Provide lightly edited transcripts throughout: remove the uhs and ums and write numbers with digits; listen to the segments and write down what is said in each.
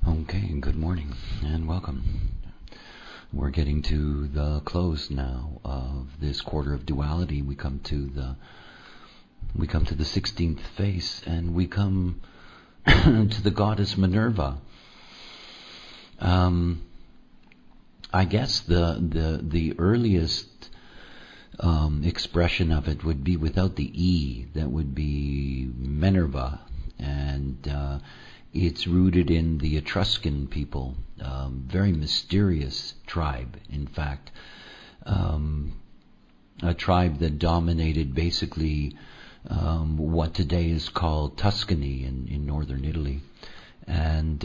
Okay, good morning and welcome. We're getting to the close now of this quarter of duality. We come to the 16th face, and we come to the goddess Minerva. I guess the earliest expression of it would be without the E. That would be Minerva, and it's rooted in the Etruscan people, very mysterious tribe, in fact, a tribe that dominated basically what today is called Tuscany in northern Italy, and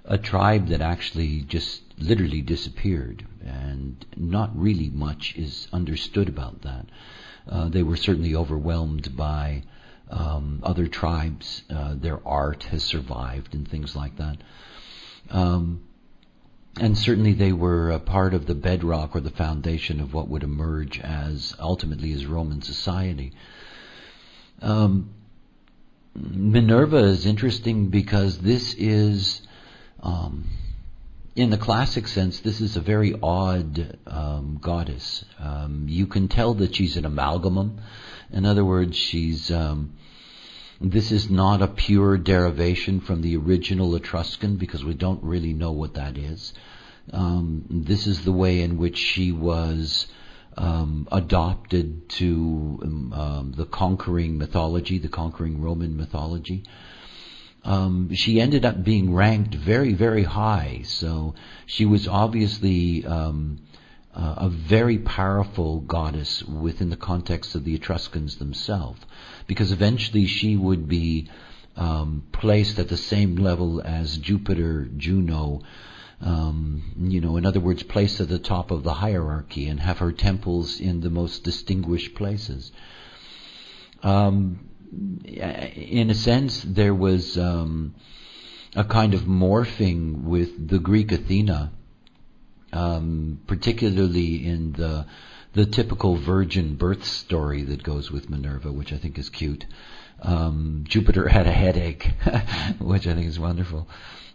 a tribe that actually just literally disappeared, and not really much is understood about that. They were certainly overwhelmed by other tribes. Their art has survived and things like that. And certainly they were a part of the bedrock or the foundation of what would emerge ultimately as Roman society. Minerva is interesting because this is, in the classic sense, this is a very odd goddess. You can tell that she's an amalgamum. In other words, this is not a pure derivation from the original Etruscan, because we don't really know what that is. This is the way in which she was adopted to the conquering mythology, the conquering Roman mythology. She ended up being ranked very, very high. So she was obviously a very powerful goddess within the context of the Etruscans themselves, because eventually she would be placed at the same level as Jupiter, Juno, in other words, placed at the top of the hierarchy and have her temples in the most distinguished places. In a sense, there was a kind of morphing with the Greek Athena, particularly in the typical virgin birth story that goes with Minerva, which I think is cute. Jupiter had a headache, which I think is wonderful.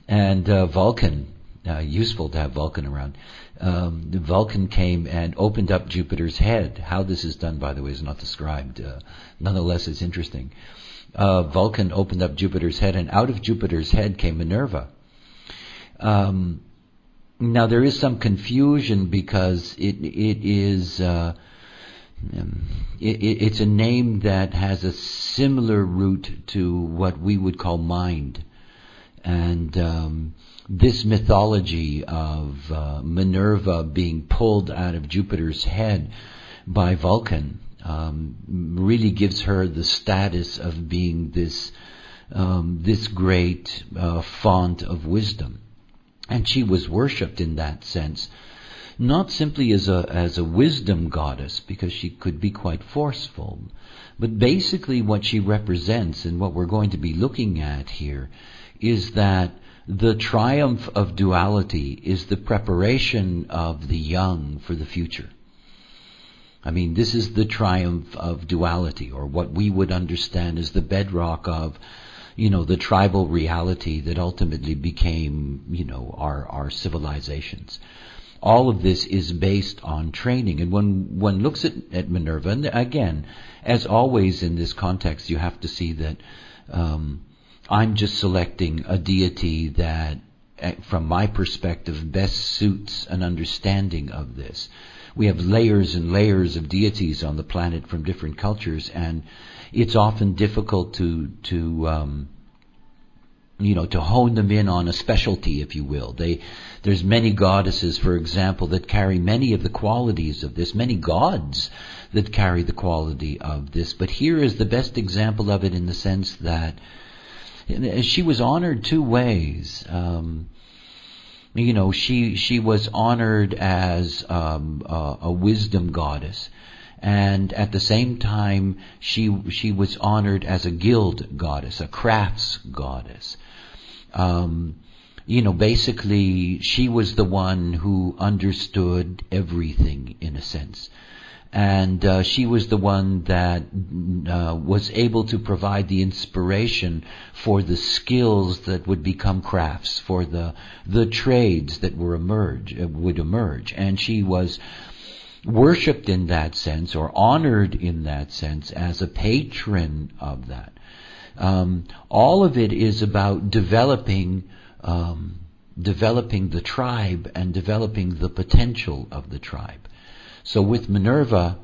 And Vulcan, useful to have Vulcan around. Vulcan came and opened up Jupiter's head. How this is done, by the way, is not described. Nonetheless, it's interesting. Vulcan opened up Jupiter's head, and out of Jupiter's head came Minerva. Now there is some confusion because it's a name that has a similar root to what we would call mind, and this mythology of Minerva being pulled out of Jupiter's head by Vulcan really gives her the status of being this great font of wisdom. And she was worshipped in that sense, not simply as a wisdom goddess, because she could be quite forceful, but basically what she represents, and what we're going to be looking at here, is that the triumph of duality is the preparation of the young for the future. I mean, this is the triumph of duality, or what we would understand as the bedrock of the tribal reality that ultimately became, our civilizations. All of this is based on training. And when one looks at Minerva, and again, as always in this context, you have to see that I'm just selecting a deity that, from my perspective, best suits an understanding of this. We have layers and layers of deities on the planet from different cultures, and it's often difficult to hone them in on a specialty, if you will. There's many goddesses, for example, that carry many of the qualities of this, many gods that carry the quality of this. But here is the best example of it, in the sense that she was honored two ways. She was honored as a wisdom goddess, and at the same time she was honored as a guild goddess, a crafts goddess. Basically she was the one who understood everything, in a sense. And she was the one that was able to provide the inspiration for the skills that would become crafts, for the trades that would emerge. And she was worshipped in that sense, or honored in that sense, as a patron of that. All of it is about developing the tribe and developing the potential of the tribe. So with Minerva,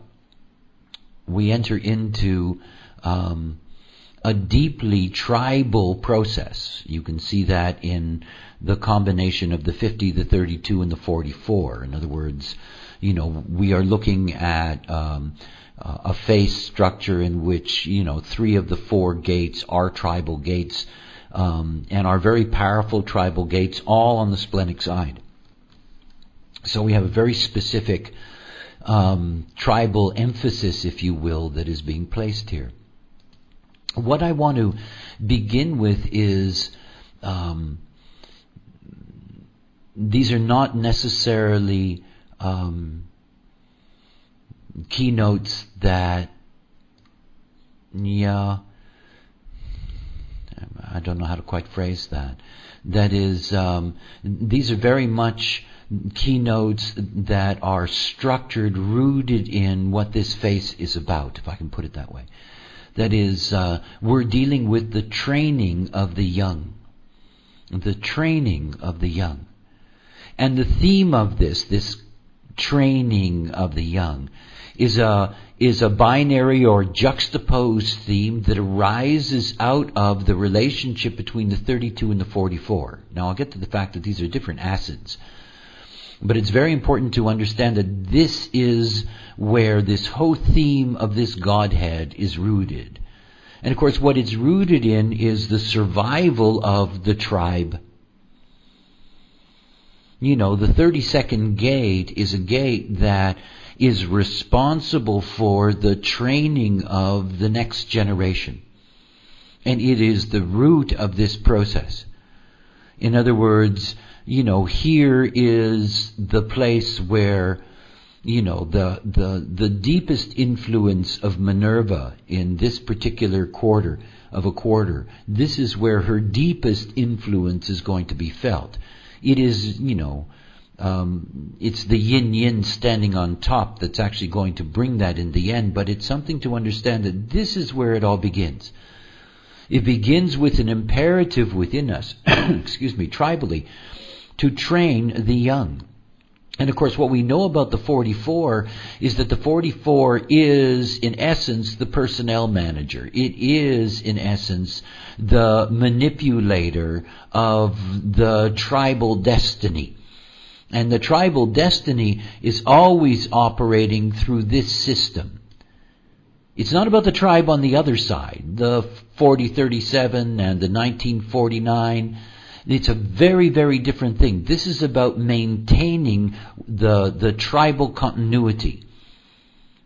we enter into a deeply tribal process. You can see that in the combination of the 50, the 32, and the 44. In other words, we are looking at a face structure in which, 3 of the 4 gates are tribal gates, and are very powerful tribal gates, all on the splenic side. So we have a very specific tribal emphasis, if you will, that is being placed here. What I want to begin with is, these are not necessarily keynotes that, I don't know how to quite phrase that. That is, these are very much keynotes that are structured, rooted in what this face is about, if I can put it that way. That is, we're dealing with the training of the young. The training of the young. And the theme of this training of the young, is a binary or juxtaposed theme that arises out of the relationship between the 32 and the 44. Now I'll get to the fact that these are different acids. But it's very important to understand that this is where this whole theme of this Godhead is rooted. And of course what it's rooted in is the survival of the tribe. The 32nd gate is a gate that is responsible for the training of the next generation. And it is the root of this process. In other words, here is the place where, the deepest influence of Minerva in this particular quarter, this is where her deepest influence is going to be felt. It is, it's the yin-yin standing on top that's actually going to bring that in the end, but it's something to understand that this is where it all begins. It begins with an imperative within us, tribally, to train the young. And of course what we know about the 44 is that the 44 is in essence the personnel manager. It is in essence the manipulator of the tribal destiny. And the tribal destiny is always operating through this system. It's not about the tribe on the other side, the 4037 and the 1949. It's a very, very different thing. This is about maintaining the tribal continuity.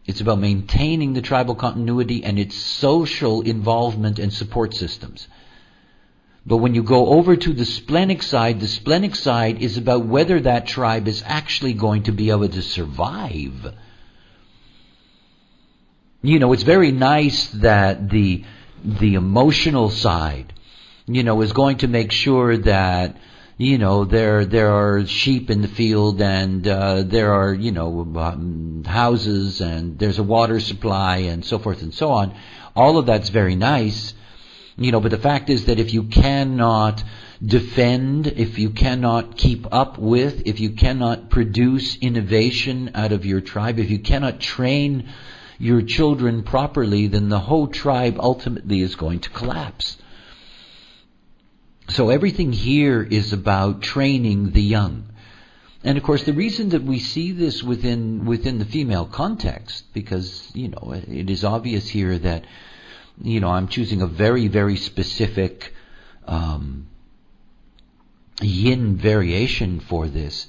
It's about maintaining the tribal continuity and its social involvement and support systems. But when you go over to the splenic side is about whether that tribe is actually going to be able to survive. It's very nice that the emotional side, is going to make sure that, there are sheep in the field and there are, houses and there's a water supply and so forth and so on. All of that's very nice, but the fact is that if you cannot defend, if you cannot keep up with, if you cannot produce innovation out of your tribe, if you cannot train your children properly, then the whole tribe ultimately is going to collapse. So everything here is about training the young. And of course the reason that we see this within the female context, because, it is obvious here that, I'm choosing a very, very specific yin variation for this,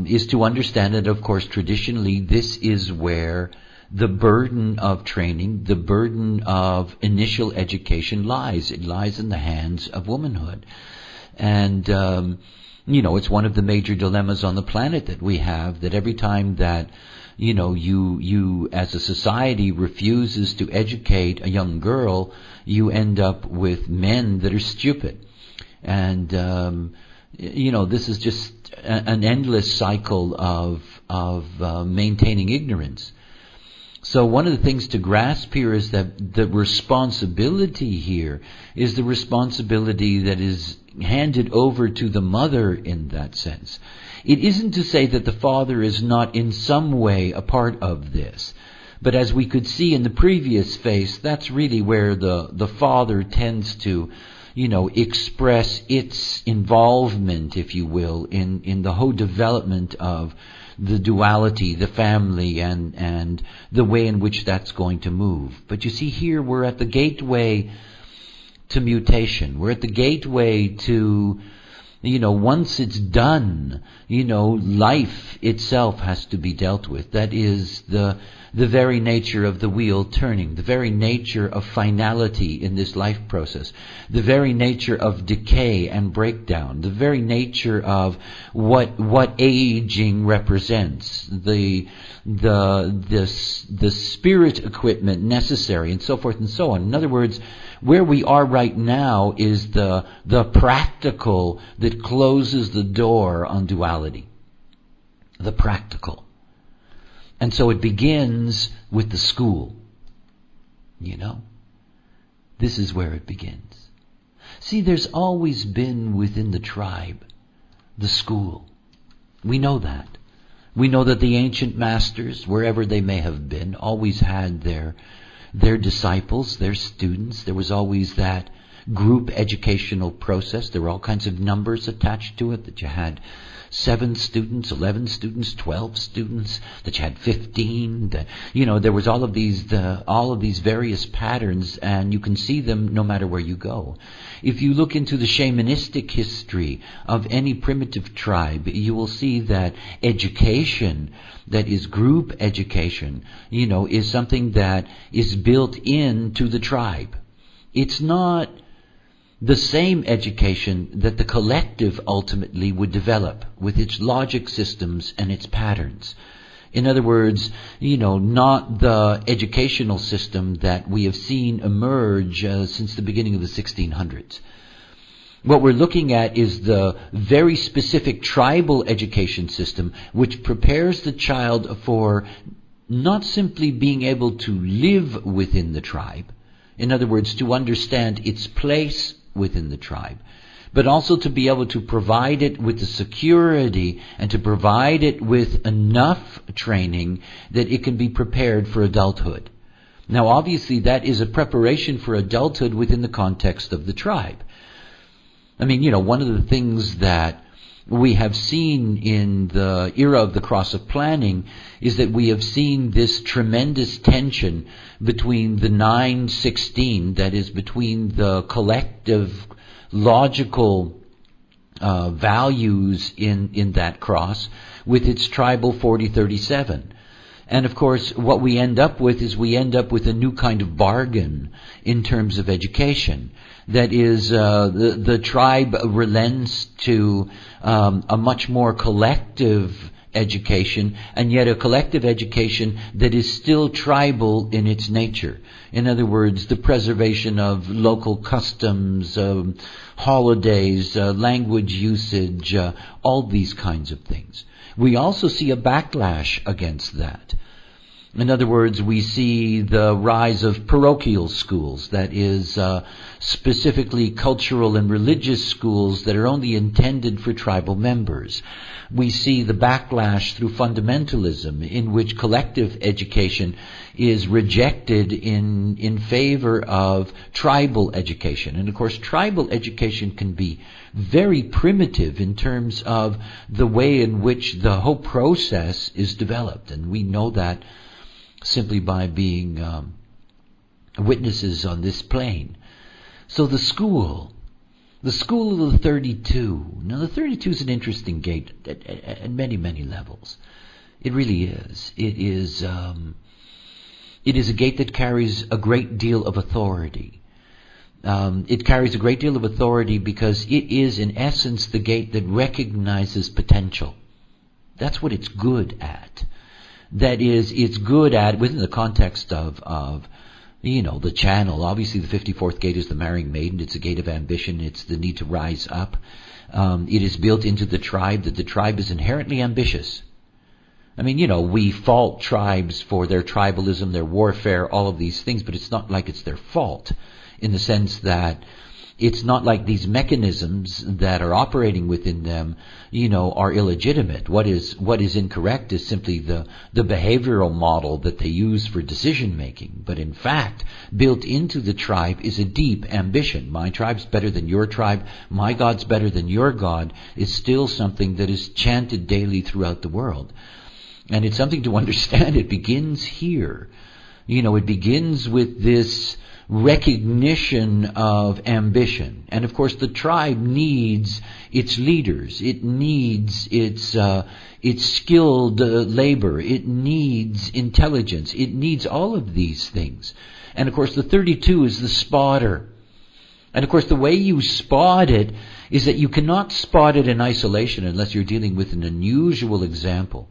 is to understand that, of course, traditionally this is where the burden of training, the burden of initial education lies. It lies in the hands of womanhood. And It's one of the major dilemmas on the planet that we have, that every time that, you as a society refuses to educate a young girl, you end up with men that are stupid. And, this is just an endless cycle of maintaining ignorance. So one of the things to grasp here is that the responsibility here is the responsibility that is handed over to the mother in that sense. It isn't to say that the father is not in some way a part of this. But as we could see in the previous phase, that's really where the father tends to, express its involvement, if you will, in the whole development of the duality, the family, and the way in which that's going to move. But you see, here we're at the gateway to mutation. We're at the gateway to, once it's done, life itself has to be dealt with. That is the very nature of the wheel turning, the very nature of finality in this life process, the very nature of decay and breakdown, the very nature of what aging represents, the spirit equipment necessary, and so forth and so on. In other words, where we are right now is the practical that closes the door on duality. The practical. And so it begins with the school. This is where it begins. See, there's always been within the tribe the school. We know that. We know that the ancient masters, wherever they may have been, always had their disciples, their students. There was always that group educational process. There were all kinds of numbers attached to it, that you had 7 students, 11 students, 12 students, that you had 15. There was all of these various patterns, and you can see them no matter where you go. If you look into the shamanistic history of any primitive tribe, you will see that education, that is group education, is something that is built into the tribe. It's not the same education that the collective ultimately would develop with its logic systems and its patterns. In other words, not the educational system that we have seen emerge since the beginning of the 1600s. What we're looking at is the very specific tribal education system, which prepares the child for not simply being able to live within the tribe, in other words, to understand its place within the tribe, but also to be able to provide it with the security and to provide it with enough training that it can be prepared for adulthood. Now, obviously, that is a preparation for adulthood within the context of the tribe. One of the things that we have seen in the era of the cross of planning is that we have seen this tremendous tension between the 9-16, that is between the collective logical values in that cross, with its tribal 40-37. And of course, what we end up with is a new kind of bargain in terms of education. That is, the tribe relents to a much more collective education, and yet a collective education that is still tribal in its nature. In other words, the preservation of local customs, holidays, language usage, all these kinds of things. We also see a backlash against that. In other words, we see the rise of parochial schools, that is, specifically cultural and religious schools that are only intended for tribal members. We see the backlash through fundamentalism, in which collective education is rejected in favor of tribal education. And of course, tribal education can be very primitive in terms of the way in which the whole process is developed. And we know that simply by being witnesses on this plane. So the school of the 32. Now the 32 is an interesting gate at many, many levels. It really is. It is a gate that carries a great deal of authority. It carries a great deal of authority because it is, in essence, the gate that recognizes potential. That's what it's good at. That is, it's good at, within the context of the channel. Obviously, the 54th gate is the marrying maiden. It's a gate of ambition. It's the need to rise up. It is built into the tribe that the tribe is inherently ambitious. I mean, we fault tribes for their tribalism, their warfare, all of these things, but it's not like it's their fault, in the sense that it's not like these mechanisms that are operating within them, are illegitimate. What is incorrect is simply the behavioral model that they use for decision making. But in fact, built into the tribe is a deep ambition. My tribe's better than your tribe. My God's better than your God is still something that is chanted daily throughout the world. And it's something to understand. It begins here. It begins with this recognition of ambition. And of course the tribe needs its leaders. It needs its skilled labor. It needs intelligence. It needs all of these things. And of course the 32 is the spotter. And of course the way you spot it is that you cannot spot it in isolation unless you're dealing with an unusual example.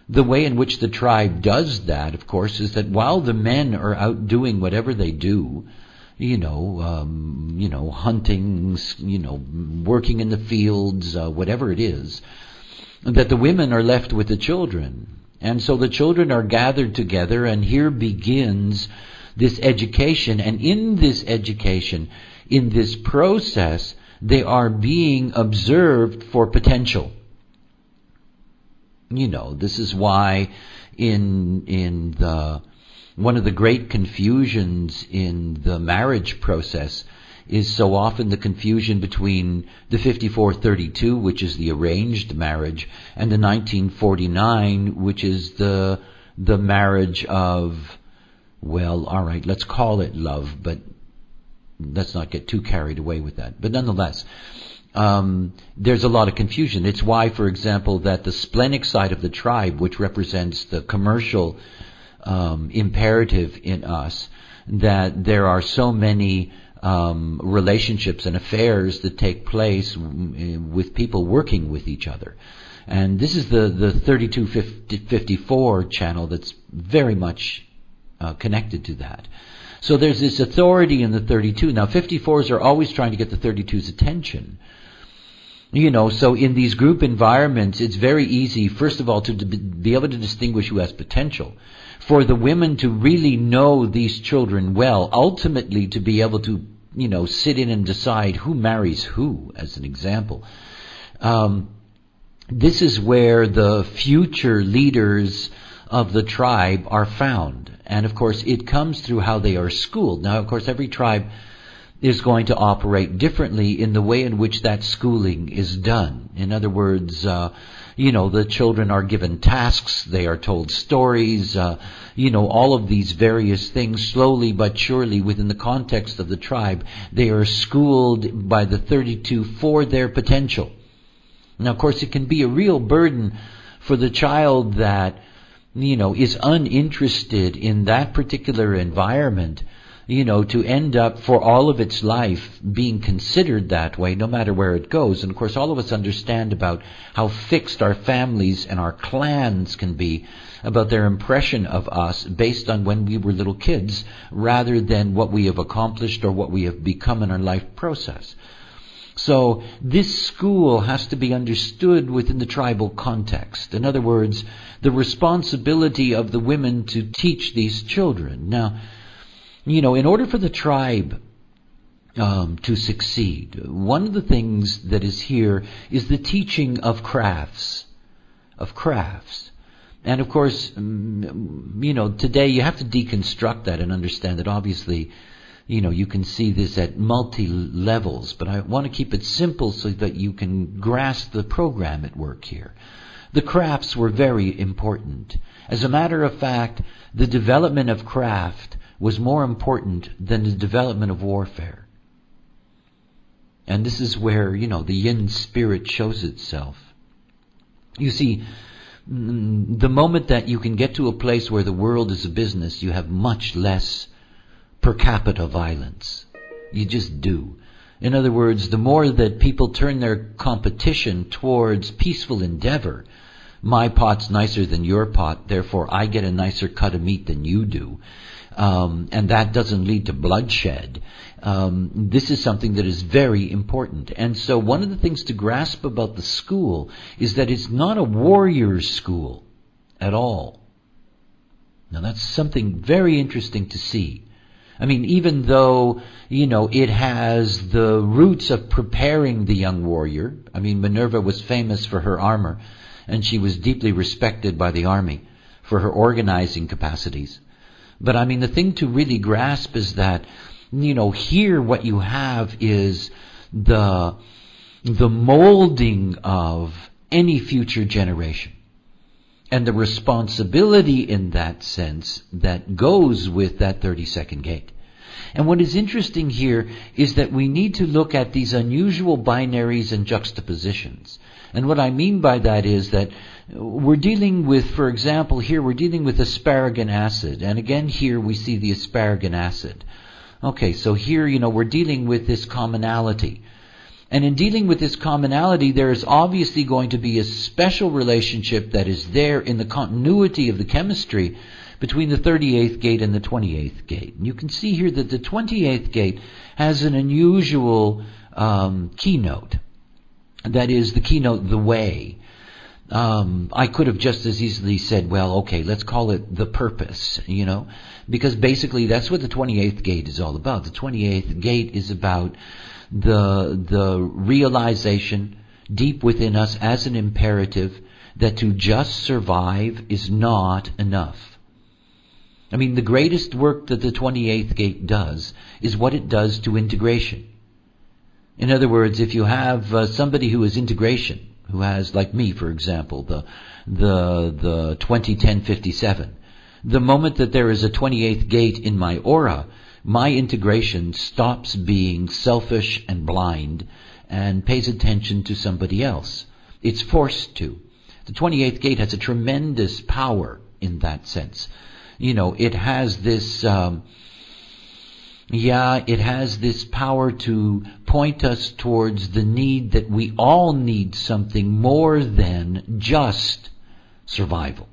The way in which the tribe does that, of course, is that while the men are out doing whatever they do, hunting, working in the fields, whatever it is, that the women are left with the children. And so the children are gathered together, and here begins this education. And in this education, in this process, they are being observed for potential. This is why in one of the great confusions in the marriage process is so often the confusion between the 5432, which is the arranged marriage, and the 1949, which is the marriage of, well, all right, let's call it love, but let's not get too carried away with that. But nonetheless, there's a lot of confusion. It's why, for example, that the splenic side of the tribe, which represents the commercial imperative in us, that there are so many relationships and affairs that take place with people working with each other. And this is the 3254 channel that's very much connected to that. So there's this authority in the 32. Now 54s are always trying to get the 32's attention. So in these group environments, it's very easy, first of all, to be able to distinguish who has potential. For the women to really know these children well, ultimately to be able to, sit in and decide who marries who, as an example. This is where the future leaders of the tribe are found. And of course, it comes through how they are schooled. Now, of course, every tribe is going to operate differently in the way in which that schooling is done. In other words, the children are given tasks, they are told stories, all of these various things, slowly but surely within the context of the tribe, they are schooled by the 32 for their potential. Now, of course, it can be a real burden for the child that, is uninterested in that particular environment, to end up for all of its life being considered that way, no matter where it goes. And of course, all of us understand about how fixed our families and our clans can be, about their impression of us based on when we were little kids, rather than what we have accomplished or what we have become in our life process. So this school has to be understood within the tribal context. In other words, the responsibility of the women to teach these children. Now, in order for the tribe to succeed, one of the things that is here is the teaching of crafts. And of course, today you have to deconstruct that and understand that obviously, you can see this at multi-levels, but I want to keep it simple so that you can grasp the program at work here. The crafts were very important. As a matter of fact, the development of craft was more important than the development of warfare. And this is where, the yin spirit shows itself. You see, the moment that you can get to a place where the world is a business, you have much less per capita violence. You just do. In other words, the more that people turn their competition towards peaceful endeavor, my pot's nicer than your pot, therefore I get a nicer cut of meat than you do, and that doesn't lead to bloodshed. This is something that is very important. And so one of the things to grasp about the school is that it's not a warrior's school at all. Now that's something very interesting to see. I mean, even though, it has the roots of preparing the young warrior. I mean, Minerva was famous for her armor, and she was deeply respected by the army for her organizing capacities. But I mean, the thing to really grasp is that, here what you have is the molding of any future generation. And the responsibility in that sense that goes with that 32nd gate. And what is interesting here is that we need to look at these unusual binaries and juxtapositions. And what I mean by that is that we're dealing with, for example, here we're dealing with asparagine acid. And again here we see the asparagine acid. Okay, so here, we're dealing with this commonality. And in dealing with this commonality, there is obviously going to be a special relationship that is there in the continuity of the chemistry between the 38th gate and the 28th gate. And you can see here that the 28th gate has an unusual keynote. That is the keynote, the way. I could have just as easily said, well, okay, let's call it the purpose, because basically that's what the 28th gate is all about. The 28th gate is about the realization deep within us as an imperative that to just survive is not enough. I mean, the greatest work that the 28th gate does is what it does to integration. In other words, if you have somebody who is integration, who has, like me, for example, the 201057, the moment that there is a 28th gate in my aura, my integration stops being selfish and blind and pays attention to somebody else. It's forced to. The 28th gate has a tremendous power in that sense. It has this, it has this power to point us towards the need that we all need something more than just survival.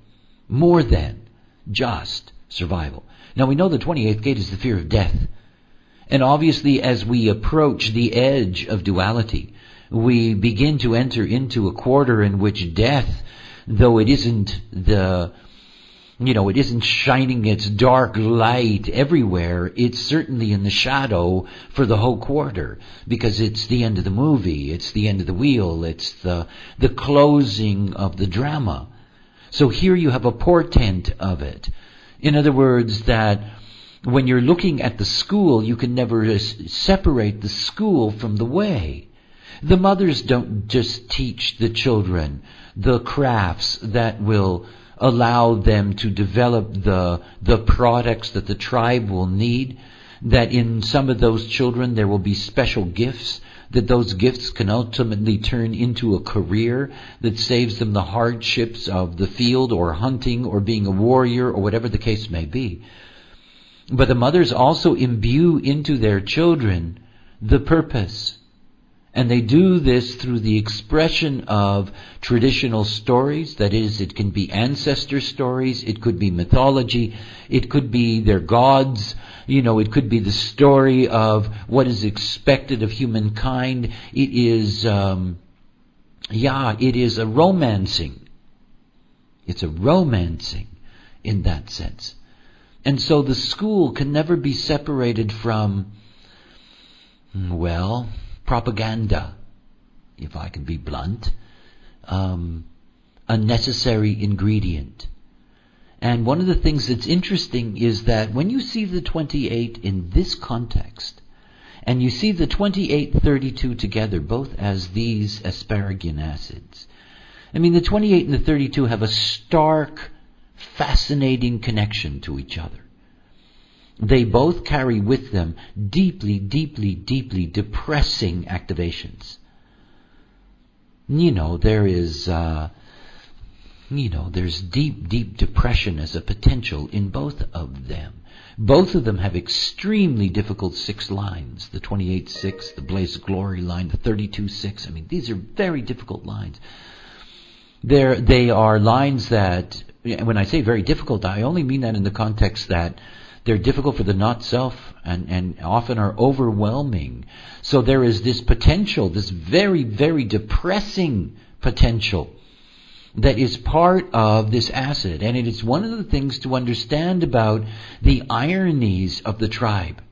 More than just survival. Now we know the 28th gate is the fear of death. And obviously as we approach the edge of duality, we begin to enter into a quarter in which death, though it isn't it isn't shining its dark light everywhere, it's certainly in the shadow for the whole quarter, because it's the end of the movie, it's the end of the wheel, it's the closing of the drama. So here you have a portent of it. In other words, that when you're looking at the school, you can never separate the school from the way. The mothers don't just teach the children the crafts that will allow them to develop the products that the tribe will need, that in some of those children there will be special gifts, that those gifts can ultimately turn into a career that saves them the hardships of the field or hunting or being a warrior or whatever the case may be. But the mothers also imbue into their children the purpose. And they do this through the expression of traditional stories. That is, it can be ancestor stories, it could be mythology, it could be their gods, it could be the story of what is expected of humankind. It is, it is a romancing. It's a romancing in that sense. And so the school can never be separated from, propaganda, if I can be blunt, a necessary ingredient. And one of the things that's interesting is that when you see the 28 in this context, and you see the 28-32 together, both as these asparagine acids, the 28 and the 32 have a stark, fascinating connection to each other. They both carry with them deeply, deeply, deeply depressing activations. There is, there's deep, deep depression as a potential in both of them. Both of them have extremely difficult 6 lines. The 28-6, the Blaze of Glory line, the 32-6. I mean, these are very difficult lines. They are lines that, when I say very difficult, I only mean that in the context that they're difficult for the not-self and often are overwhelming. So there is this potential, this very, very depressing potential that is part of this acid. And it is one of the things to understand about the ironies of the tribe.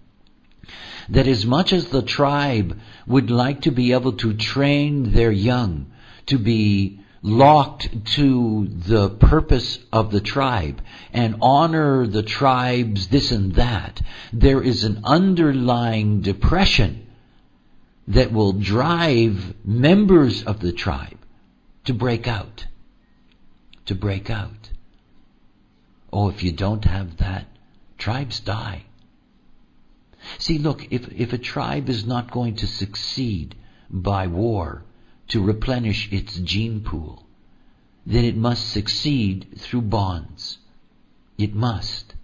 That as much as the tribe would like to be able to train their young to be locked to the purpose of the tribe and honor the tribe's this and that, there is an underlying depression that will drive members of the tribe to break out. To break out. Oh, if you don't have that, tribes die. See, look, if a tribe is not going to succeed by war to replenish its gene pool, then it must succeed through bonds. It must.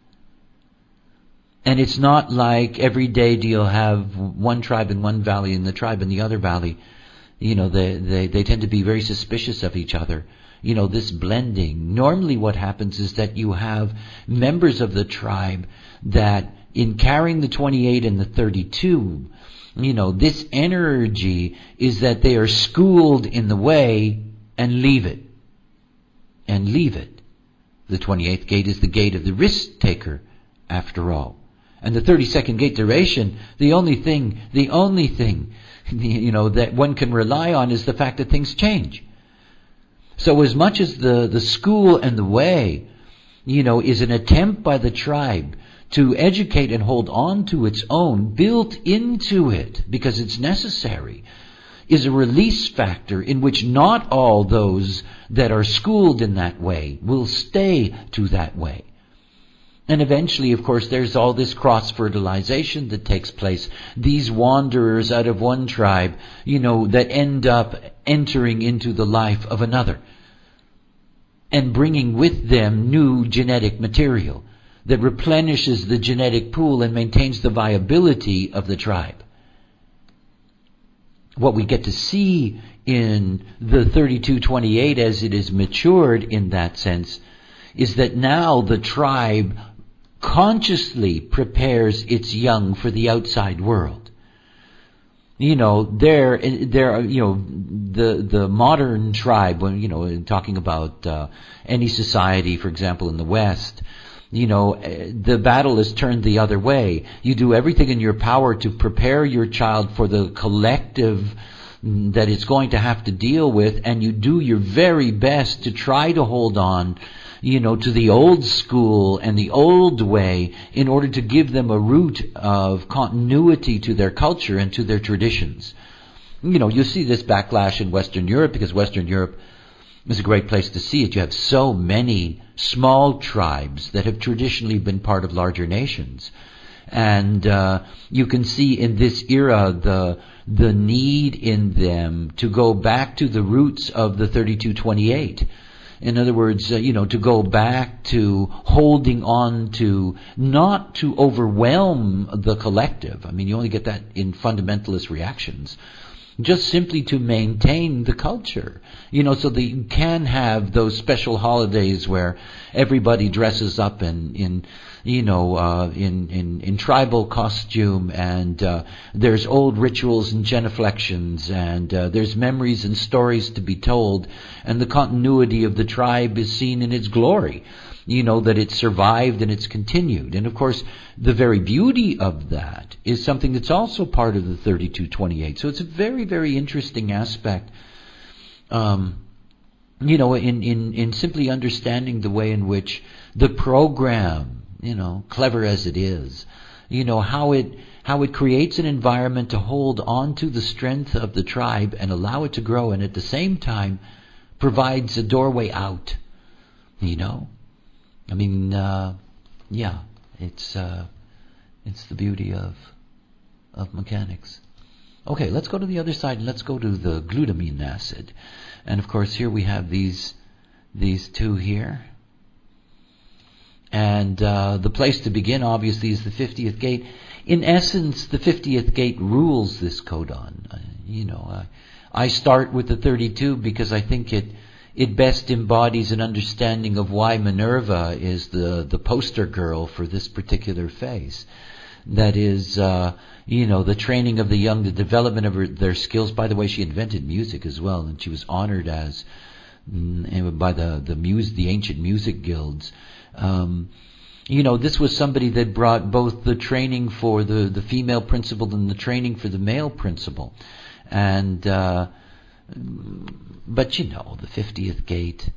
And it's not like every day do you have one tribe in one valley and the tribe in the other valley. They tend to be very suspicious of each other. This blending. Normally what happens is that you have members of the tribe that in carrying the 28 and the 32, this energy is that they are schooled in the way and leave it. And leave it. The 28th gate is the gate of the risk taker, after all. And the 32nd gate duration, the only thing, that one can rely on is the fact that things change. So as much as the school and the way, is an attempt by the tribe to educate and hold on to its own, built into it, because it's necessary, is a release factor in which not all those that are schooled in that way will stay to that way. And eventually, of course, there's all this cross-fertilization that takes place. These wanderers out of one tribe, that end up entering into the life of another and bringing with them new genetic material that replenishes the genetic pool and maintains the viability of the tribe. What we get to see in the 3228 as it is matured in that sense is that now the tribe consciously prepares its young for the outside world. The modern tribe, when, talking about any society, for example, in the West, the battle is turned the other way. You do everything in your power to prepare your child for the collective that it's going to have to deal with, and you do your very best to try to hold on, to the old school and the old way in order to give them a root of continuity to their culture and to their traditions. You see this backlash in Western Europe because Western Europe is a great place to see it. You have so many small tribes that have traditionally been part of larger nations. And you can see in this era the need in them to go back to the roots of the 3228. In other words, to go back to holding on to, not to overwhelm the collective. I mean, you only get that in fundamentalist reactions. Just simply to maintain the culture, so that you can have those special holidays where everybody dresses up in tribal costume, and there's old rituals and genuflections, and there's memories and stories to be told, and the continuity of the tribe is seen in its glory. That it's survived and it's continued. And of course, the very beauty of that is something that's also part of the 3228. So it's a very, very interesting aspect, in simply understanding the way in which the program, clever as it is, how it creates an environment to hold on to the strength of the tribe and allow it to grow, and at the same time provides a doorway out, I mean, it's the beauty of mechanics. Okay, let's go to the other side and let's go to the glutamine acid. And of course here we have these these two here. And the place to begin, obviously, is the 50th gate. In essence, the 50th gate rules this codon. I start with the 32 because I think it best embodies an understanding of why Minerva is the poster girl for this particular phase. That is, the training of the young, the development of their skills. By the way, she invented music as well, and she was honored as by the ancient music guilds. This was somebody that brought both the training for the female principle and the training for the male principle. And but the 50th gate,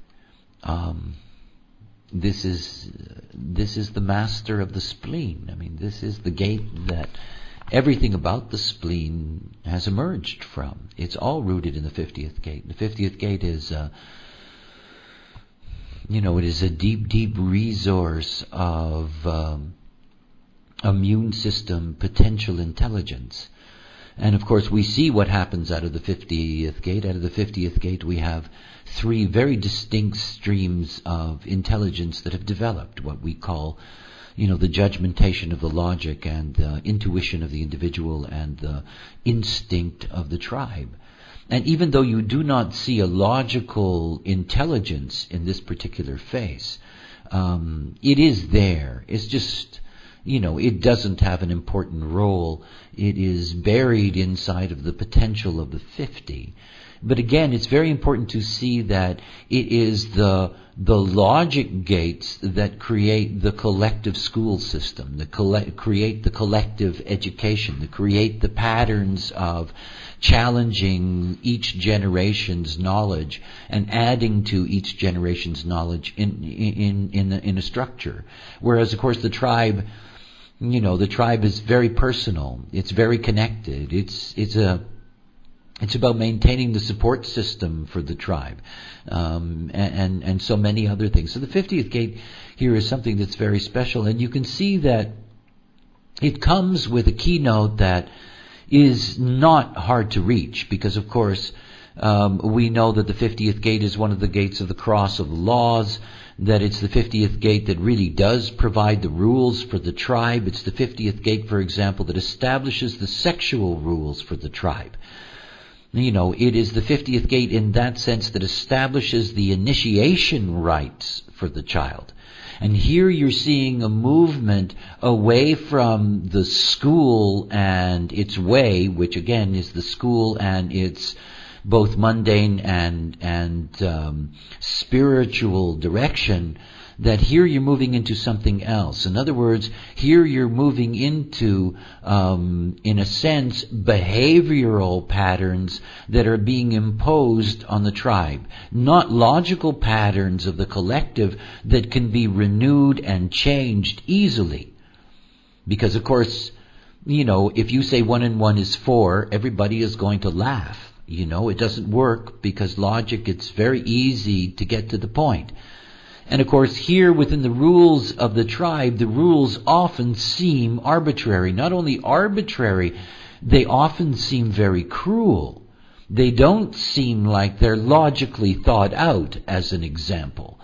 this is the master of the spleen. I mean, this is the gate that everything about the spleen has emerged from. It's all rooted in the 50th gate. The 50th gate is it is a deep, deep resource of immune system potential intelligence. And of course, we see what happens out of the 50th gate. Out of the 50th gate, we have three very distinct streams of intelligence that have developed, what we call, the judgmentation of the logic and the intuition of the individual and the instinct of the tribe. And even though you do not see a logical intelligence in this particular phase, it is there. It's just, it doesn't have an important role. It is buried inside of the potential of the 50. But again, it's very important to see that it is the logic gates that create the collective school system, that create the collective education, that create the patterns of challenging each generation's knowledge and adding to each generation's knowledge in a structure. Whereas, of course, the tribe is very personal. It's very connected. It's about maintaining the support system for the tribe, and so many other things. So the 50th gate here is something that's very special, and you can see that it comes with a keynote that is not hard to reach, because of course we know that the 50th gate is one of the gates of the cross of laws, that it's the 50th gate that really does provide the rules for the tribe. It's the 50th gate, for example, that establishes the sexual rules for the tribe. It is the 50th gate in that sense that establishes the initiation rites for the child. And here you're seeing a movement away from the school and its way, which again is the school and its both mundane and spiritual direction, that here you're moving into something else. In other words, here you're moving into, in a sense, behavioral patterns that are being imposed on the tribe. Not logical patterns of the collective that can be renewed and changed easily. Because, of course, if you say 1 and 1 is 4, everybody is going to laugh. It doesn't work because logic, it's very easy to get to the point. And of course, here within the rules of the tribe, the rules often seem arbitrary. Not only arbitrary, they often seem very cruel. They don't seem like they're logically thought out, as an example.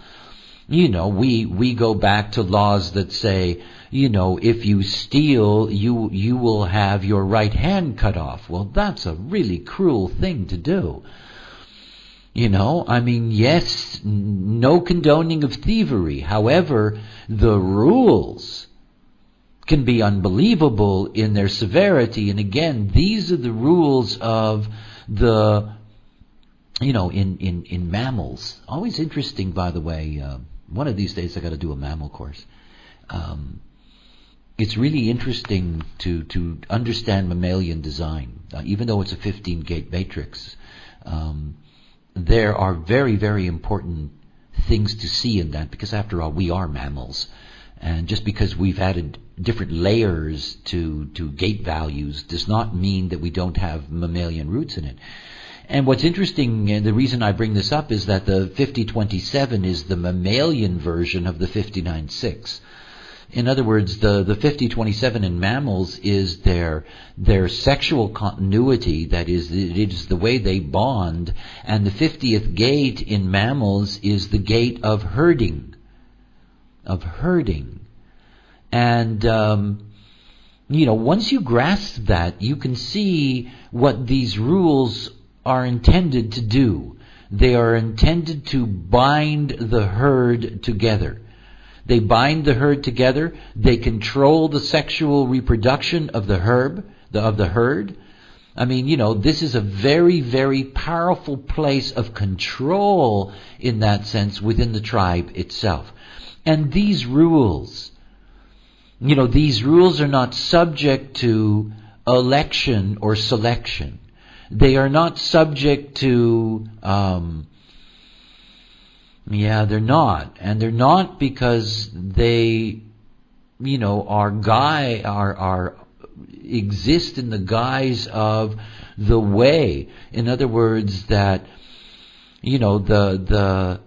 We go back to laws that say, if you steal, you will have your right hand cut off. Well, that's a really cruel thing to do. Yes, no condoning of thievery. However, the rules can be unbelievable in their severity. And again, these are the rules of the, in mammals. Always interesting, by the way. One of these days I got to do a mammal course. It's really interesting to understand mammalian design, even though it's a 15-gate matrix. There are very, very important things to see in that, because after all, we are mammals. And just because we've added different layers to gate values does not mean that we don't have mammalian roots in it. And what's interesting, and the reason I bring this up, is that the 5027 is the mammalian version of the 59-6. In other words, the 50-27 in mammals is their sexual continuity, that is, it is the way they bond, and the 50th gate in mammals is the gate of herding. And, once you grasp that, you can see what these rules are intended to do. They are intended to bind the herd together. They bind the herd together. They control the sexual reproduction of the herd. I mean, this is a very, very powerful place of control in that sense within the tribe itself. And these rules are not subject to election or selection. They are not subject to, they're not. And they're not because they, exist in the guise of the way. In other words, that, the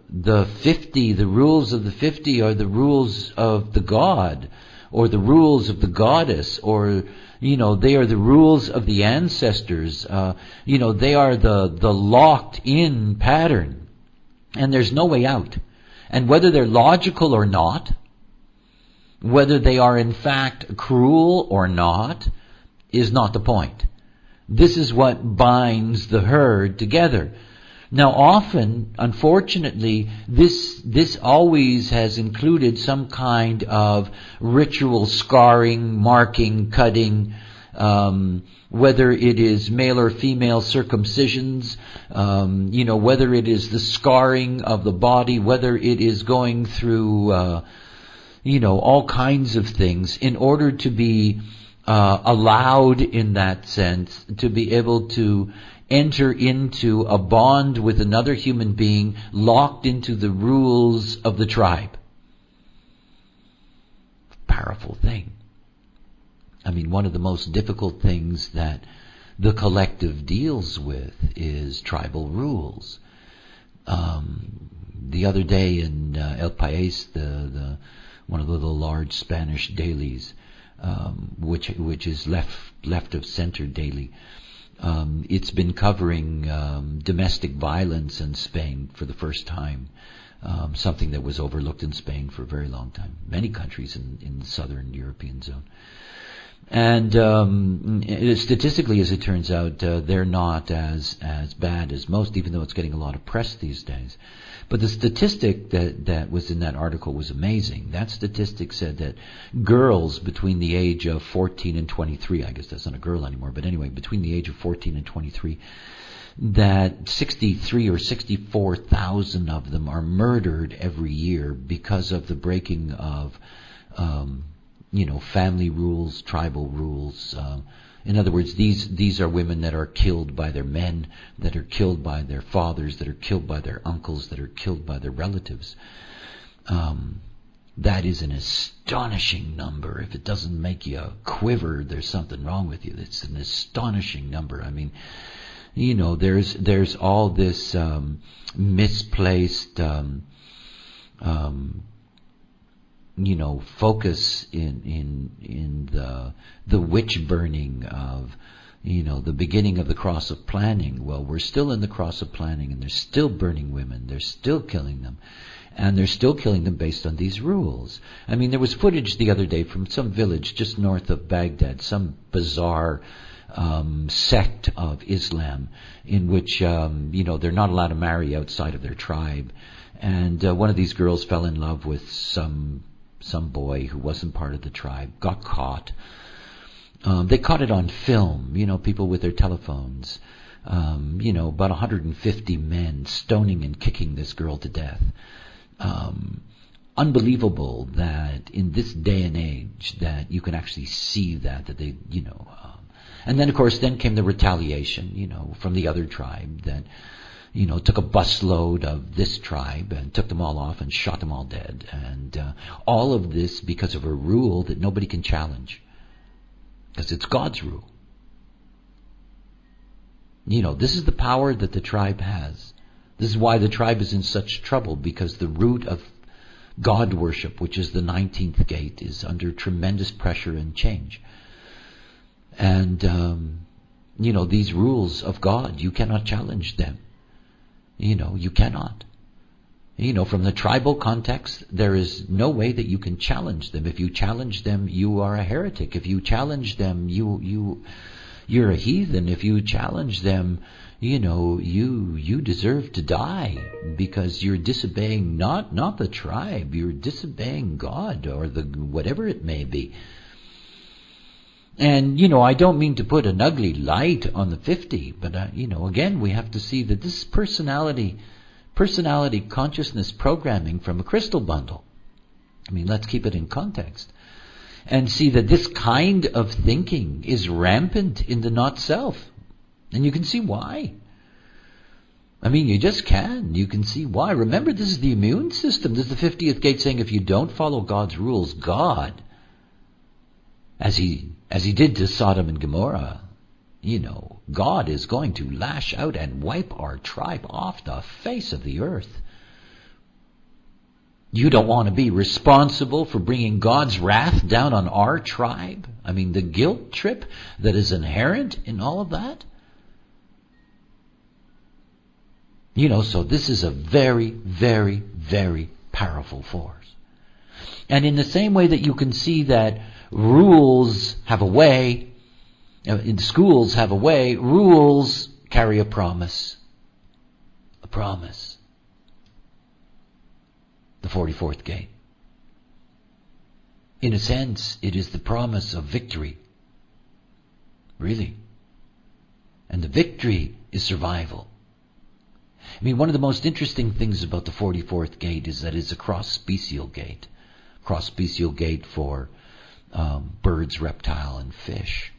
50, the rules of the 50 are the rules of the God, or the rules of the goddess, or, they are the rules of the ancestors. They are the locked in pattern. And there's no way out. And whether they're logical or not, whether they are in fact cruel or not, is not the point. This is what binds the herd together. Now often, unfortunately, this always has included some kind of ritual scarring, marking, cutting, whether it is male or female circumcisions, whether it is the scarring of the body, whether it is going through, all kinds of things in order to be allowed in that sense to be able to enter into a bond with another human being locked into the rules of the tribe. Powerful thing. I mean, one of the most difficult things that the collective deals with is tribal rules. The other day in El País, the one of the large Spanish dailies, which is left of center daily, it's been covering domestic violence in Spain for the first time, something that was overlooked in Spain for a very long time. Many countries in the southern European zone. And statistically, as it turns out, they're not as bad as most, even though it's getting a lot of press these days. But the statistic that was in that article was amazing. That statistic said that girls between the age of 14 and 23, I guess that's not a girl anymore, but anyway, between the age of 14 and 23, that 63 or 64,000 of them are murdered every year because of the breaking of family rules, tribal rules. In other words, these are women that are killed by their men, that are killed by their fathers, that are killed by their uncles, that are killed by their relatives. That is an astonishing number. If it doesn't make you quiver, there's something wrong with you. It's an astonishing number. I mean, there's all this misplaced focus in the witch burning of, the beginning of the cross of planning. Well, we're still in the cross of planning, and they're still burning women. They're still killing them. And they're still killing them based on these rules. I mean, there was footage the other day from some village just north of Baghdad, some bizarre sect of Islam in which, they're not allowed to marry outside of their tribe. And one of these girls fell in love with some boy who wasn't part of the tribe, got caught. They caught it on film, people with their telephones. About 150 men stoning and kicking this girl to death. Unbelievable that in this day and age that you can actually see that they, and then of course then came the retaliation, from the other tribe that, took a busload of this tribe and took them all off and shot them all dead. And all of this because of a rule that nobody can challenge. Because it's God's rule. This is the power that the tribe has. This is why the tribe is in such trouble, because the root of God worship, which is the 19th gate, is under tremendous pressure and change. And, these rules of God, you cannot challenge them. You cannot. From the tribal context, there is no way that you can challenge them. If you challenge them, you are a heretic. If you challenge them, you're a heathen. If you challenge them, you deserve to die because you're disobeying not the tribe, you're disobeying God or the whatever it may be. And, I don't mean to put an ugly light on the 50, but, again, we have to see that this is personality consciousness programming from a crystal bundle. Let's keep it in context. And see that this kind of thinking is rampant in the not-self. And you can see why. You just can. You can see why. Remember, this is the immune system. This is the 50th gate saying if you don't follow God's rules, God, as he did to Sodom and Gomorrah, God is going to lash out and wipe our tribe off the face of the earth. You don't want to be responsible for bringing God's wrath down on our tribe? The guilt trip that is inherent in all of that? So this is a very, very, very powerful force. And in the same way that you can see that rules have a way, in schools have a way, rules carry a promise. A promise. The 44th gate. In a sense, it is the promise of victory. Really. And the victory is survival. One of the most interesting things about the 44th gate is that it's a cross-special gate. Cross-special gate for birds, reptile, and fish.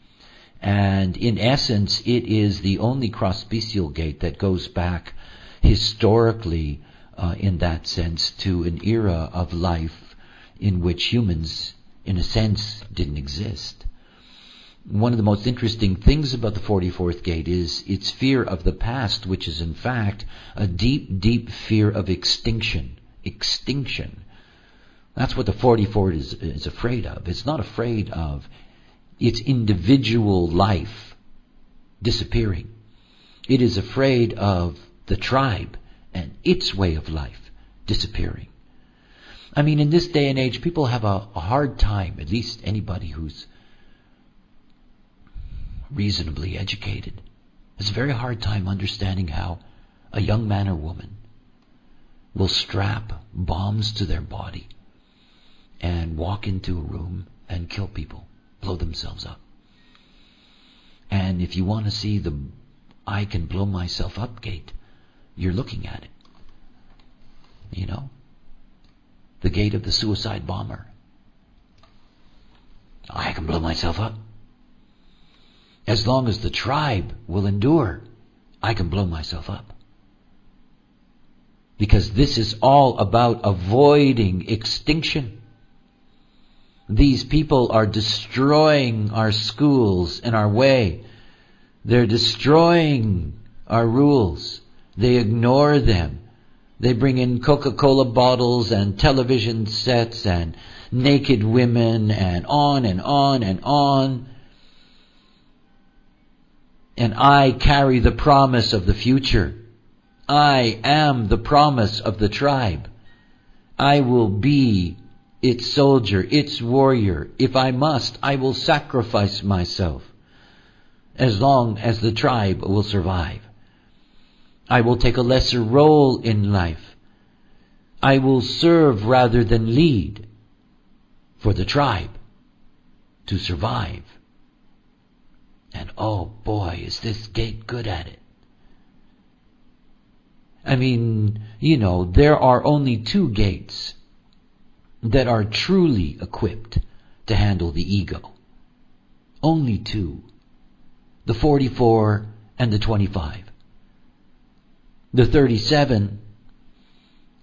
And in essence, it is the only cross-special gate that goes back historically, in that sense, to an era of life in which humans, in a sense, didn't exist. One of the most interesting things about the 44th gate is its fear of the past, which is in fact a deep, deep fear of extinction. Extinction. That's what the 44th is afraid of. It's not afraid of its individual life disappearing. It is afraid of the tribe and its way of life disappearing. In this day and age, people have a hard time, at least anybody who's reasonably educated, has a very hard time understanding how a young man or woman will strap bombs to their body and walk into a room and kill people, blow themselves up. And if you want to see the I can blow myself up gate, you're looking at it. The gate of the suicide bomber. I can blow myself up. As long as the tribe will endure, I can blow myself up. Because this is all about avoiding extinction. These people are destroying our schools and our way. They're destroying our rules. They ignore them. They bring in Coca-Cola bottles and television sets and naked women and on and on and on. And I carry the promise of the future. I am the promise of the tribe. I will be its soldier, its warrior. If I must, I will sacrifice myself as long as the tribe will survive. I will take a lesser role in life. I will serve rather than lead for the tribe to survive. And oh boy, is this gate good at it. There are only two gates that are truly equipped to handle the ego. Only two. The 44 and the 25. The 37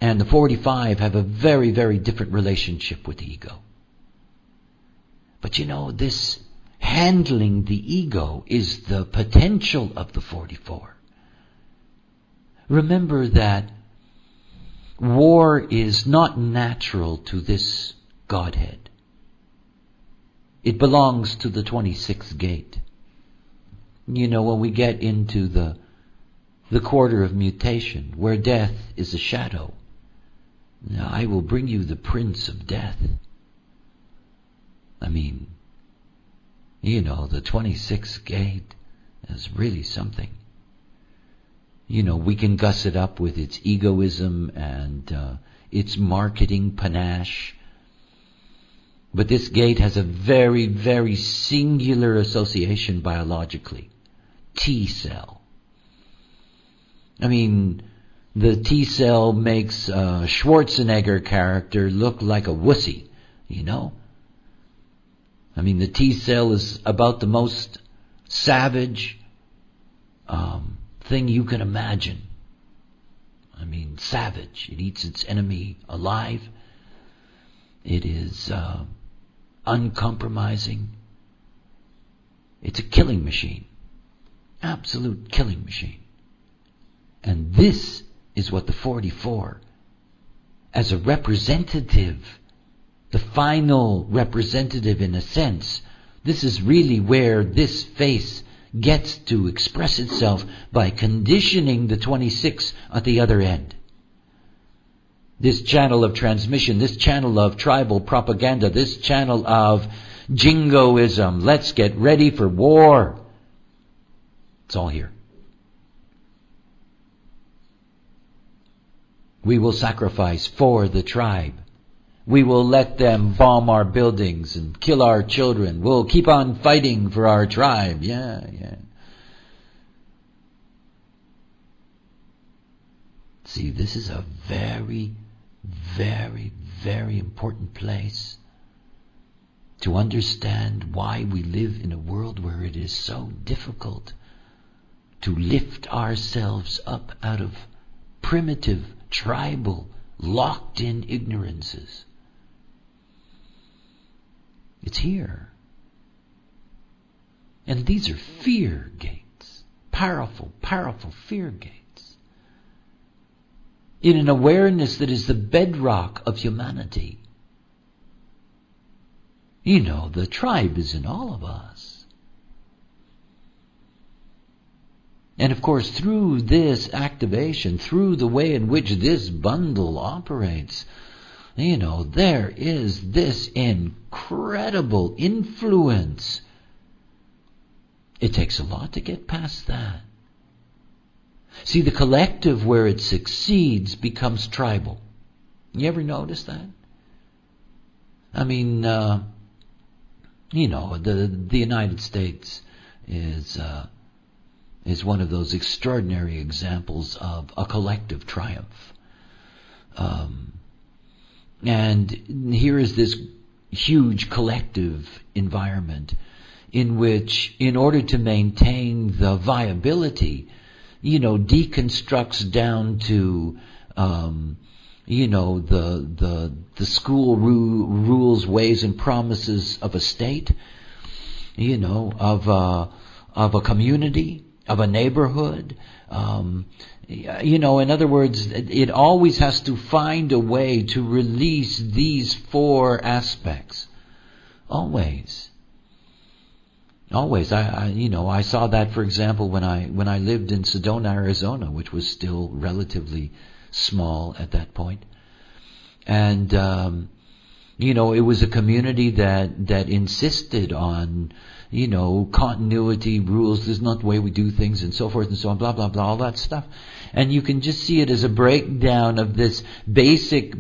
and the 45 have a very, very different relationship with the ego. But this handling the ego is the potential of the 44. Remember that war is not natural to this Godhead. It belongs to the 26th gate. You know, when we get into the quarter of mutation, where death is a shadow, now I will bring you the Prince of Death. I mean, you know, the 26th gate is really something. You know, we can guss it up with its egoism and its marketing panache. But this gate has a very, very singular association biologically. T cell. I mean, the T cell makes a Schwarzenegger character look like a wussy, you know? I mean, the T cell is about the most savage thing you can imagine. I mean, savage. It eats its enemy alive. It is uncompromising. It's a killing machine. Absolute killing machine. And this is what the 44, as a representative, the final representative in a sense, this is really where this face gets to express itself by conditioning the 26 at the other end. This channel of transmission, this channel of tribal propaganda, this channel of jingoism. Let's get ready for war. It's all here. We will sacrifice for the tribe. We will let them bomb our buildings and kill our children. We'll keep on fighting for our tribe. Yeah. See, this is a very, very, very important place to understand why we live in a world where it is so difficult to lift ourselves up out of primitive, tribal, locked-in ignorances. It's here. And these are fear gates. Powerful, powerful fear gates. In an awareness that is the bedrock of humanity. You know, the tribe is in all of us. And of course, through this activation, through the way in which this bundle operates, you know, there is this incredible influence. It takes a lot to get past that. See, the collective where it succeeds becomes tribal. You ever notice that? I mean, you know, the United States is one of those extraordinary examples of a collective triumph. And here is this huge collective environment in which, in order to maintain the viability, you know, deconstructs down to, you know, the school rules, ways, and promises of a state, you know, of a community, of a neighborhood. You know, in other words, it always has to find a way to release these four aspects. Always. I saw that, for example, when I lived in Sedona, Arizona, which was still relatively small at that point. And, you know, it was a community that insisted on, you know, continuity, rules, this is not the way we do things, and so forth and so on, blah, blah, blah, all that stuff. And you can just see it as a breakdown of this basic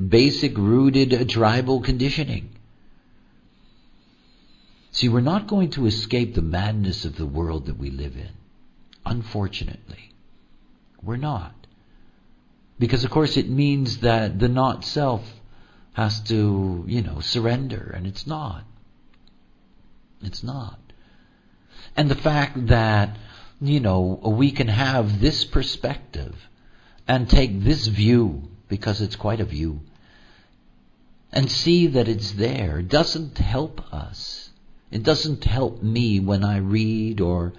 rooted tribal conditioning. See, we're not going to escape the madness of the world that we live in. Unfortunately. We're not. Because, of course, it means that the not-self has to, you know, surrender, and it's not. It's not. And the fact that, you know, we can have this perspective and take this view, because it's quite a view, and see that it's there doesn't help us. It doesn't help me when I read or,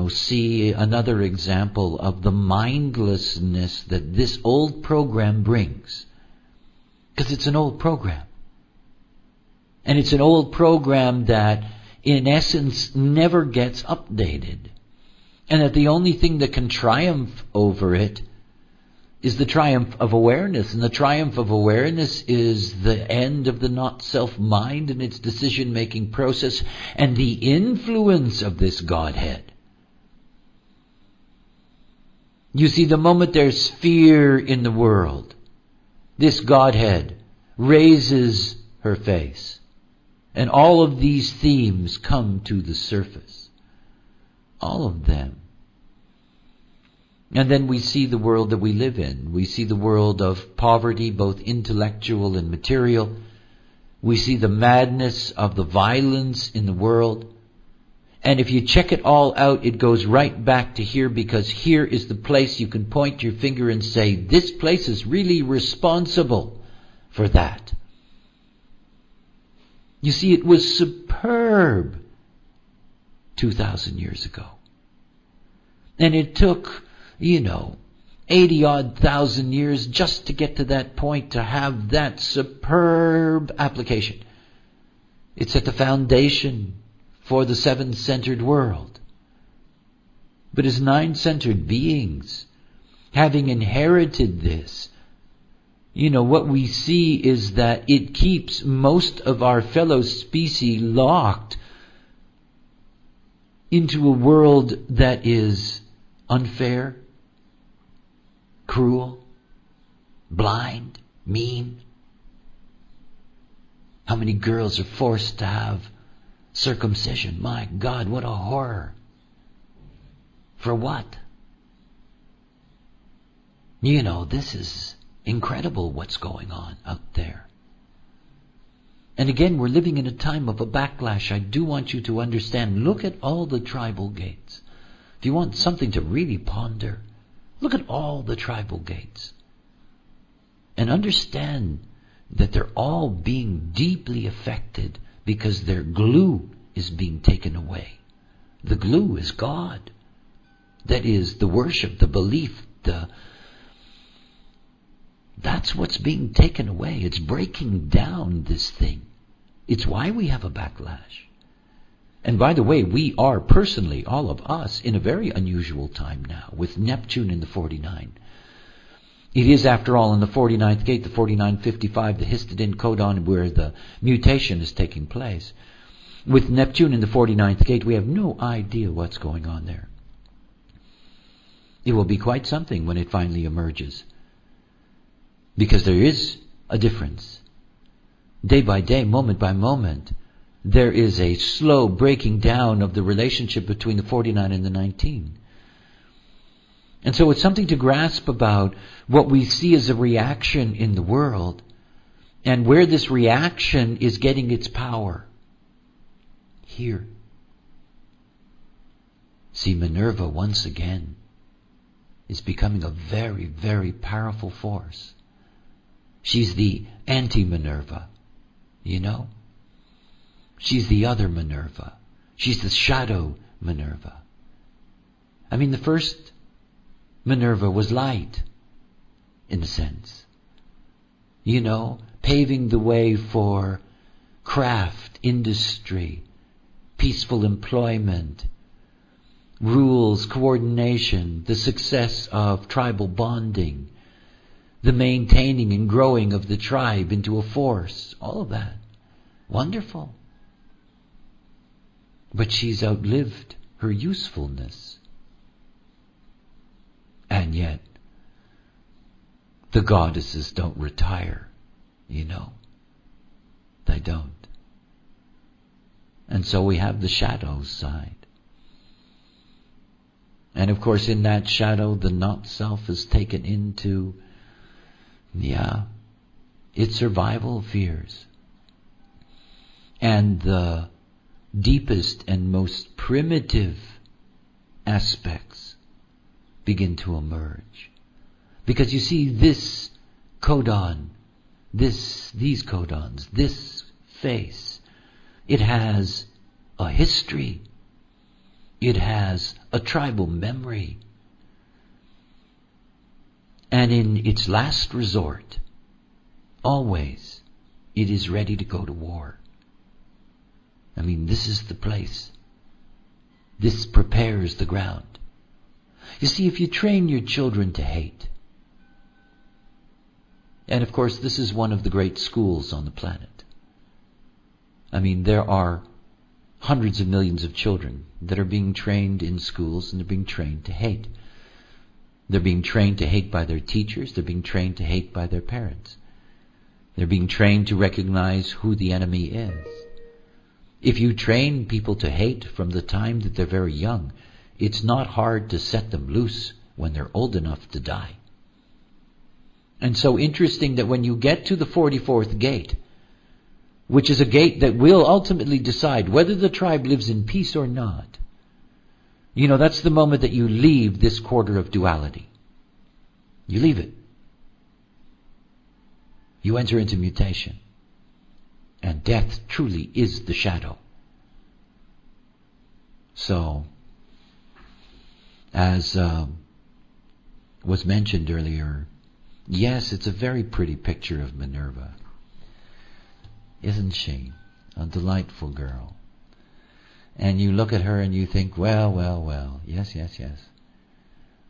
see another example of the mindlessness that this old program brings. Because it's an old program. And it's an old program that, in essence, never gets updated. And that the only thing that can triumph over it is the triumph of awareness. And the triumph of awareness is the end of the not-self mind and its decision-making process and the influence of this Godhead. You see, the moment there's fear in the world, this Godhead raises her face. And all of these themes come to the surface. All of them. And then we see the world that we live in. We see the world of poverty, both intellectual and material. We see the madness of the violence in the world. And if you check it all out, it goes right back to here, because here is the place you can point your finger and say, this place is really responsible for that. You see, it was superb 2,000 years ago. And it took 80-odd thousand years just to get to that point, to have that superb application. It set the foundation for the seven-centered world. But as nine-centered beings, having inherited this, what we see is that it keeps most of our fellow species locked into a world that is unfair, cruel, blind, mean. How many girls are forced to have circumcision? My God, what a horror. For what? This is incredible what's going on out there. And again, we're living in a time of a backlash. I do want you to understand. Look at all the tribal gates. If you want something to really ponder, look at all the tribal gates. And understand that they're all being deeply affected because their glue is being taken away. The glue is God. That is the worship, the belief, that's what's being taken away. It's breaking down this thing. It's why we have a backlash. And by the way, we are personally, all of us, in a very unusual time now, with Neptune in the 49. It is, after all, in the 49th gate, the 4955, the histidine codon, where the mutation is taking place. With Neptune in the 49th gate, we have no idea what's going on there. It will be quite something when it finally emerges. Because there is a difference. Day by day, moment by moment, there is a slow breaking down of the relationship between the 49 and the 19. And so it's something to grasp about what we see as a reaction in the world and where this reaction is getting its power. Here. See, Minerva once again is becoming a very, very powerful force. She's the anti-Minerva, She's the other Minerva. She's the shadow Minerva. I mean, the first Minerva was light, in a sense. Paving the way for craft, industry, peaceful employment, rules, coordination, the success of tribal bonding, the maintaining and growing of the tribe into a force, all of that. Wonderful. But she's outlived her usefulness. And yet, the goddesses don't retire, They don't. And so we have the shadow side. And of course, in that shadow, the not-self is taken into, its survival fears. And the deepest and most primitive aspects begin to emerge. Because you see, this codon, these codons, this face, it has a history. It has a tribal memory. And in its last resort, always, it is ready to go to war. I mean, this is the place. This prepares the ground. You see, if you train your children to hate, and of course this is one of the great schools on the planet. I mean, there are hundreds of millions of children that are being trained in schools, and they're being trained to hate. They're being trained to hate by their teachers. They're being trained to hate by their parents. They're being trained to recognize who the enemy is. If you train people to hate from the time that they're very young, it's not hard to set them loose when they're old enough to die. And so interesting that when you get to the 44th gate, which is a gate that will ultimately decide whether the tribe lives in peace or not, that's the moment that you leave this quarter of duality. You leave it. You enter into mutation. And death truly is the shadow. So, as was mentioned earlier, yes, it's a very pretty picture of Minerva. Isn't she? A delightful girl. And you look at her and you think, well, yes.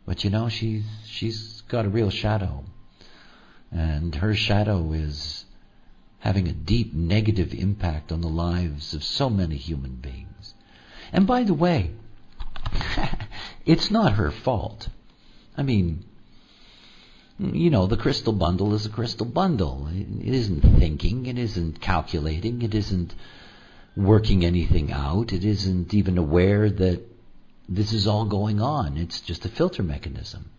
But she's got a real shadow. And her shadow is having a deep negative impact on the lives of so many human beings. And by the way, it's not her fault. I mean, the crystal bundle is a crystal bundle. It isn't thinking, it isn't calculating, it isn't working anything out, it isn't even aware that this is all going on. It's just a filter mechanism.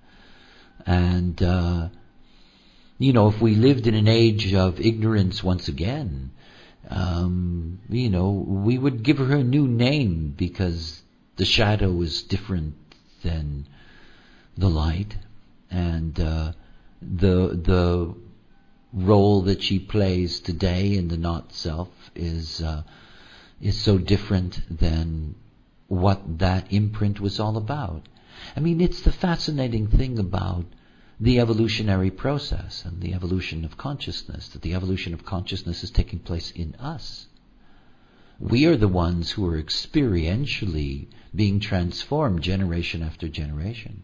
And, if we lived in an age of ignorance once again, we would give her a new name because the shadow is different than the light. And the role that she plays today in the not self is so different than what that imprint was all about. I mean, it's the fascinating thing about the evolutionary process and the evolution of consciousness, that the evolution of consciousness is taking place in us. We are the ones who are experientially being transformed generation after generation.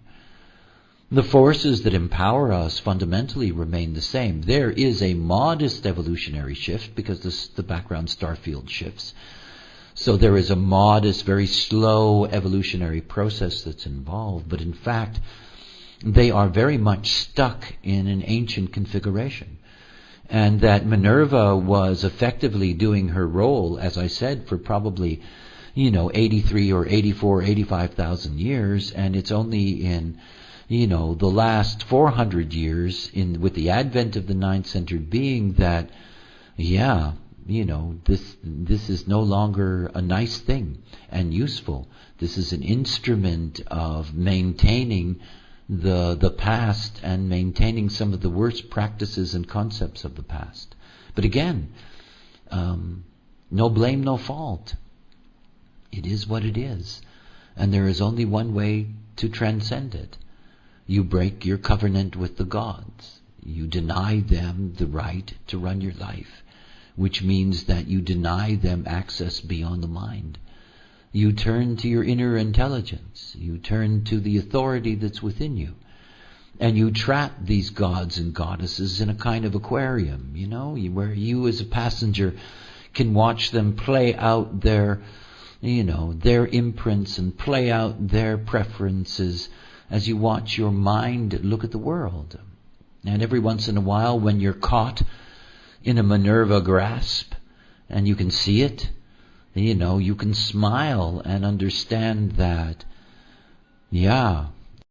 The forces that empower us fundamentally remain the same. There is a modest evolutionary shift because the background star field shifts. So there is a modest, very slow evolutionary process that's involved. But in fact, they are very much stuck in an ancient configuration. And that Minerva was effectively doing her role, as I said, for probably, 83 or 84, 85,000 years. And it's only in the last 400 years, with the advent of the nine-centered being, that, this is no longer a nice thing and useful. This is an instrument of maintaining the past and maintaining some of the worst practices and concepts of the past. But again, no blame, no fault. It is what it is. And there is only one way to transcend it. You break your covenant with the gods. You deny them the right to run your life, which means that you deny them access beyond the mind. You turn to your inner intelligence. You turn to the authority that's within you. And you trap these gods and goddesses in a kind of aquarium, where you as a passenger can watch them play out their imprints and play out their preferences as you watch your mind look at the world. And every once in a while, when you're caught in a Minerva grasp and you can see it, you can smile and understand that,